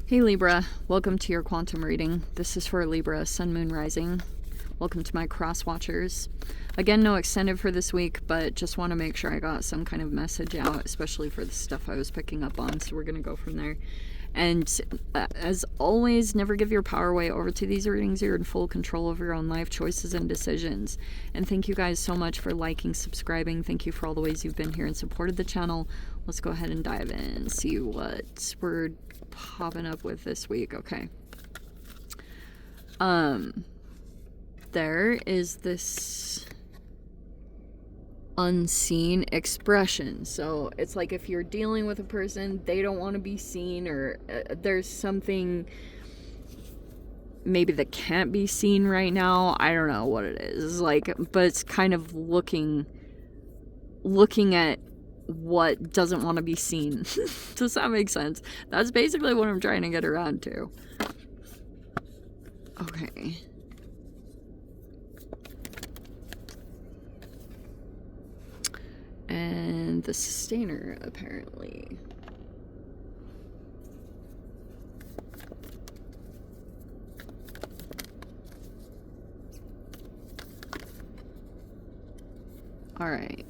Hey Libra, welcome to your quantum reading. This is for Libra, Sun, Moon, Rising. Welcome to my cross watchers. Again, no extended for this week, but just want to make sure I got some kind of message out, especially for the stuff I was picking up on, so we're going to go from there. And as always, never give your power away over to these readings. You're in full control of your own life choices and decisions. And thank you guys so much for liking, subscribing. Thank you for all the ways you've been here and supported the channel. Let's go ahead and dive in and see what we're popping up with this week. Okay. There is this unseen expression. So it's like if you're dealing with a person, they don't want to be seen, or there's something maybe that can't be seen right now. I don't know what it is. Like, but it's kind of looking at what doesn't want to be seen. Does that make sense? That's basically what I'm trying to get around to. Okay. And the sustainer, apparently. All right.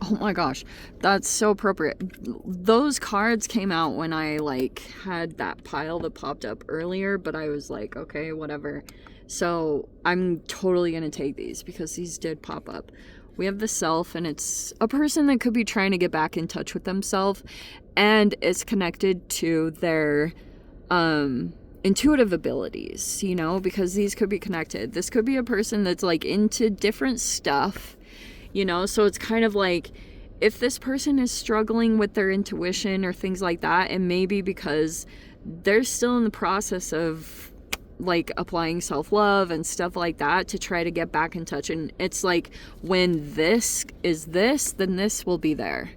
Oh my gosh, that's so appropriate. Those cards came out when I had that pile that popped up earlier, but I was like, okay, whatever. So I'm totally gonna take these because these did pop up. We have the Self, and it's a person that could be trying to get back in touch with themselves, and it's connected to their intuitive abilities, you know, because these could be connected. This could be a person that's into different stuff, you know, so it's kind of like if this person is struggling with their intuition or things like that, it may be because they're still in the process of applying self-love and stuff like that to try to get back in touch. And it's like when this is this, then this will be there.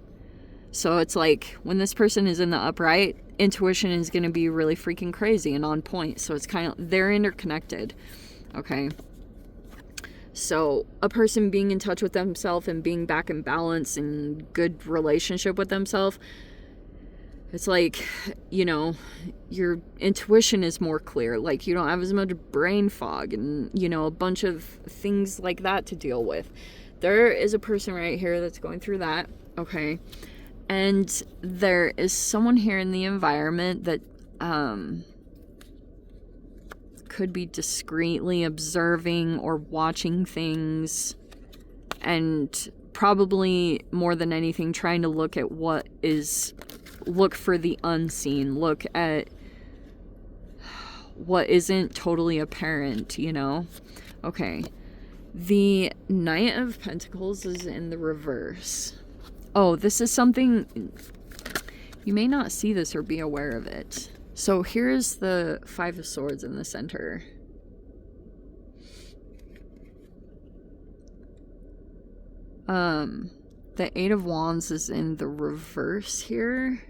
So it's like when this person is in the upright, intuition is going to be really freaking crazy and on point. So it's kind of, they're interconnected. Okay. So a person being in touch with themselves and being back in balance and good relationship with themselves, it's like, you know, your intuition is more clear. Like, you don't have as much brain fog and, you know, a bunch of things like that to deal with. There is a person right here that's going through that, okay? And there is someone here in the environment that could be discreetly observing or watching things, and probably more than anything trying to look at look for the unseen, look at what isn't totally apparent, you know? Okay. The Knight of Pentacles is in the reverse. Oh, this is something, you may not see this or be aware of it. So here's the Five of Swords in the center. The Eight of Wands is in the reverse here.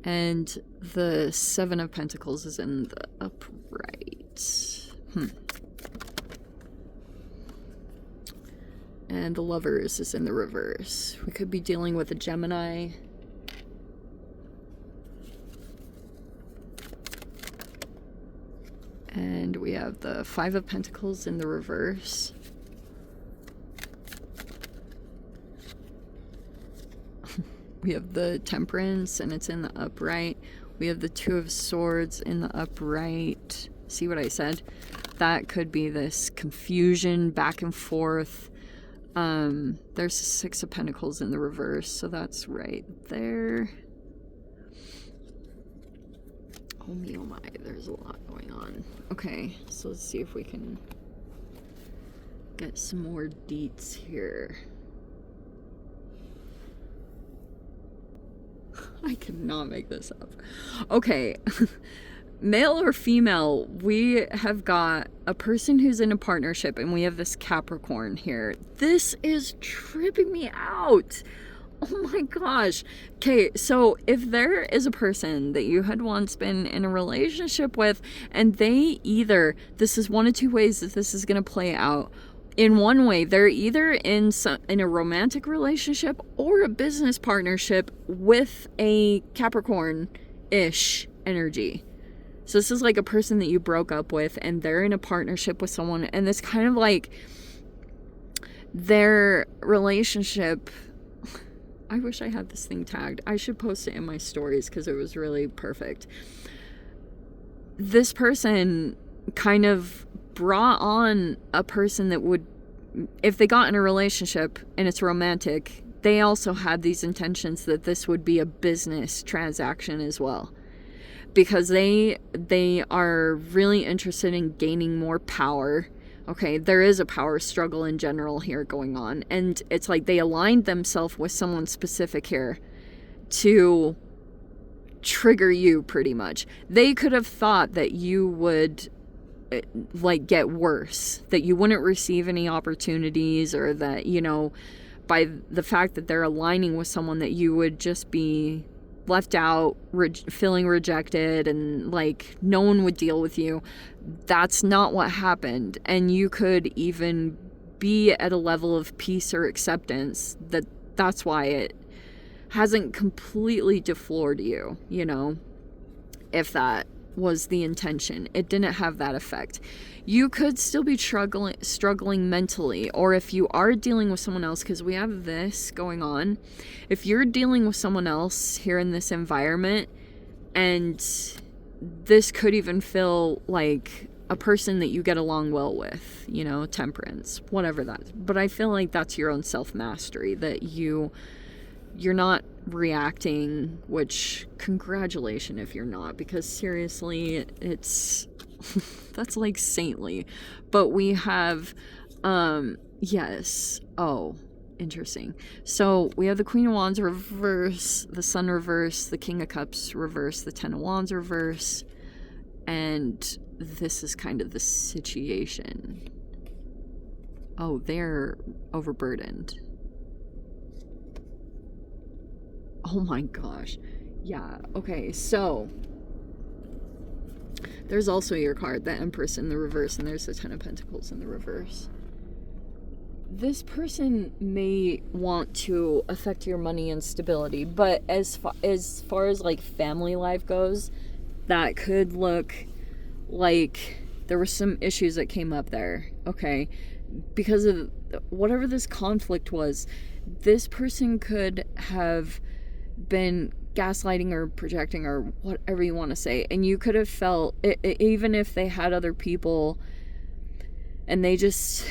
And the Seven of Pentacles is in the upright. And the Lovers is in the reverse. We could be dealing with a Gemini. And we have the Five of Pentacles in the reverse. We have the Temperance, and it's in the upright. We have the Two of Swords in the upright. See what I said? That could be this confusion back and forth. There's the Six of Pentacles in the reverse, so that's right there. Oh me, oh my, there's a lot going on. Okay, so let's see if we can get some more deets here. I cannot make this up. Okay. Male or female, we have got a person who's in a partnership, and we have this Capricorn here. This is tripping me out. Oh my gosh. Okay, so if there is a person that you had once been in a relationship with, and they either, this is one of two ways that this is going to play out. in one way, they're either in a romantic relationship or a business partnership with a Capricorn-ish energy. So this is like a person that you broke up with and they're in a partnership with someone, and it's kind of like their relationship. I wish I had this thing tagged. I should post it in my stories because it was really perfect. This person kind of brought on a person that would, if they got in a relationship and it's romantic, they also had these intentions that this would be a business transaction as well, because they are really interested in gaining more power. Okay, there is a power struggle in general here going on, and it's like they aligned themselves with someone specific here to trigger you pretty much. They could have thought that you would like get worse, that you wouldn't receive any opportunities, or that, you know, by the fact that they're aligning with someone, that you would just be left out, feeling rejected, and like no one would deal with you. That's not what happened. And you could even be at a level of peace or acceptance that's why it hasn't completely defloored you, you know, if that was the intention. It didn't have that effect. You could still be struggling mentally, or if you are dealing with someone else, because we have this going on. If you're dealing with someone else here in this environment, and this could even feel like a person that you get along well with, you know, temperance, whatever that. But I feel like that's your own self-mastery, that you're not reacting, which congratulations if you're not, because seriously, it's that's like saintly. But we have yes, oh, interesting. So we have the Queen of Wands reverse, the Sun reverse, the King of Cups reverse, the Ten of Wands reverse, and this is kind of the situation. Oh, they're overburdened. Oh my gosh. Yeah, okay, so there's also your card, the Empress in the reverse, and there's the Ten of Pentacles in the reverse. This person may want to affect your money and stability, but as far as like family life goes, that could look like there were some issues that came up there, okay? Because of whatever this conflict was, this person could have been gaslighting or projecting or whatever you want to say, and you could have felt it, even if they had other people and they just,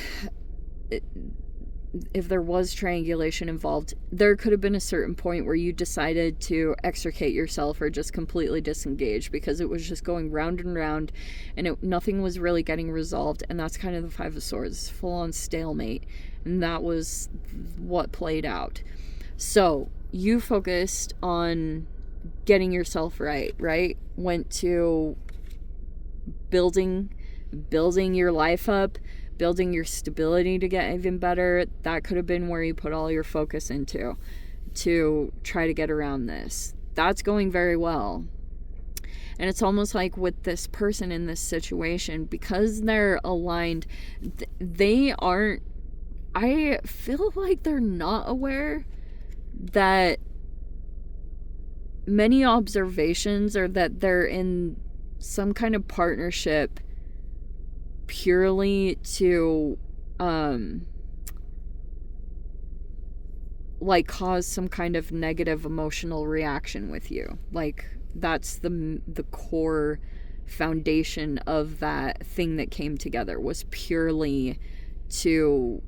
if there was triangulation involved, there could have been a certain point where you decided to extricate yourself or just completely disengage, because it was just going round and round, and nothing was really getting resolved. And that's kind of the Five of Swords, full-on stalemate, and that was what played out. So you focused on getting yourself right? Went to building your life up, building your stability to get even better. That could have been where you put all your focus into, to try to get around this. That's going very well. And it's almost like with this person in this situation, because they're aligned, they aren't, I feel like they're not aware that many observations are that they're in some kind of partnership purely to like cause some kind of negative emotional reaction with you. Like that's the core foundation of that thing that came together, was purely to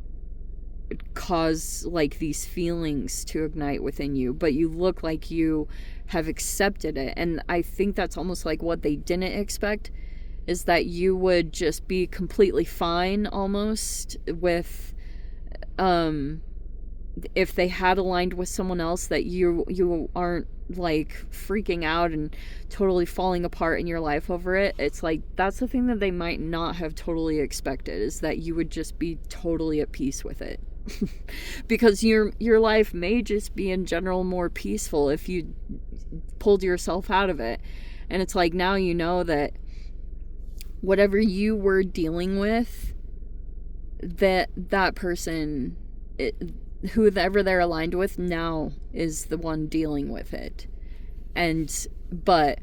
cause like these feelings to ignite within you. But you look like you have accepted it, and I think that's almost like what they didn't expect, is that you would just be completely fine almost with if they had aligned with someone else, that you aren't like freaking out and totally falling apart in your life over it. It's like that's the thing that they might not have totally expected, is that you would just be totally at peace with it. Because your life may just be in general more peaceful if you pulled yourself out of it. And it's like, now you know that whatever you were dealing with that person, whoever they're aligned with now, is the one dealing with it. But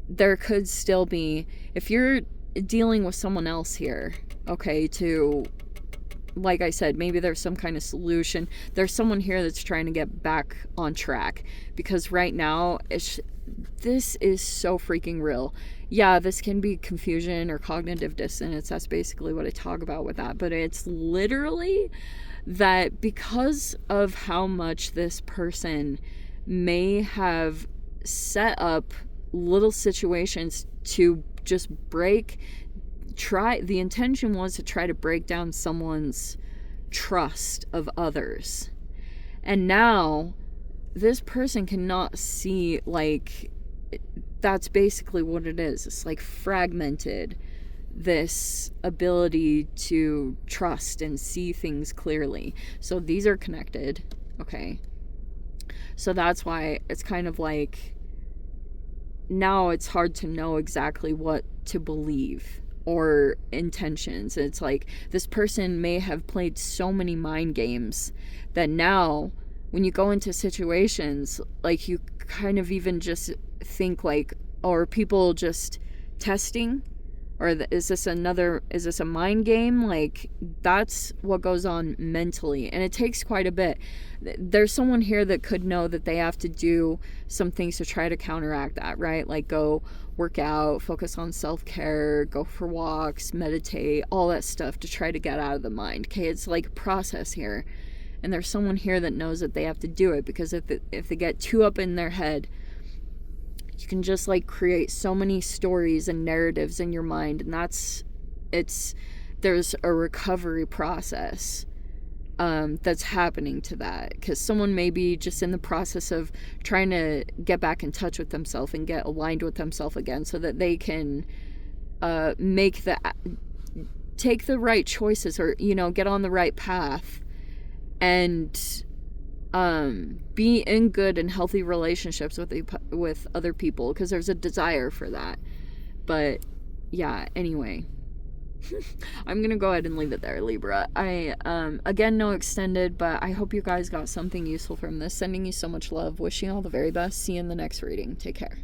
there could still be, if you're dealing with someone else here, okay, to, like I said, maybe there's some kind of solution. There's someone here that's trying to get back on track, because right now this is so freaking real. Yeah, this can be confusion or cognitive dissonance. That's basically what I talk about with that. But it's literally that because of how much this person may have set up little situations to just the intention was to try to break down someone's trust of others. And now this person cannot see, like, that's basically what it is. It's like fragmented this ability to trust and see things clearly. So these are connected, okay? So that's why it's kind of like, now it's hard to know exactly what to believe or intentions. It's like this person may have played so many mind games that now when you go into situations, like, you kind of even just think like, or people just testing, or is this a mind game? Like, that's what goes on mentally, and it takes quite a bit. There's someone here that could know that they have to do some things to try to counteract that, right? Like, go work out, focus on self-care, go for walks, meditate, all that stuff to try to get out of the mind. Okay, it's like a process here, and there's someone here that knows that they have to do it, because if they get too up in their head, you can just like create so many stories and narratives in your mind, and there's a recovery process that's happening to that, because someone may be just in the process of trying to get back in touch with themselves and get aligned with themselves again, so that they can take the right choices, or, you know, get on the right path and be in good and healthy relationships with other people, because there's a desire for that. But yeah, anyway, I'm gonna go ahead and leave it there, Libra. I again, no extended, but I hope you guys got something useful from this. Sending you so much love, wishing you all the very best. See you in the next reading. Take care.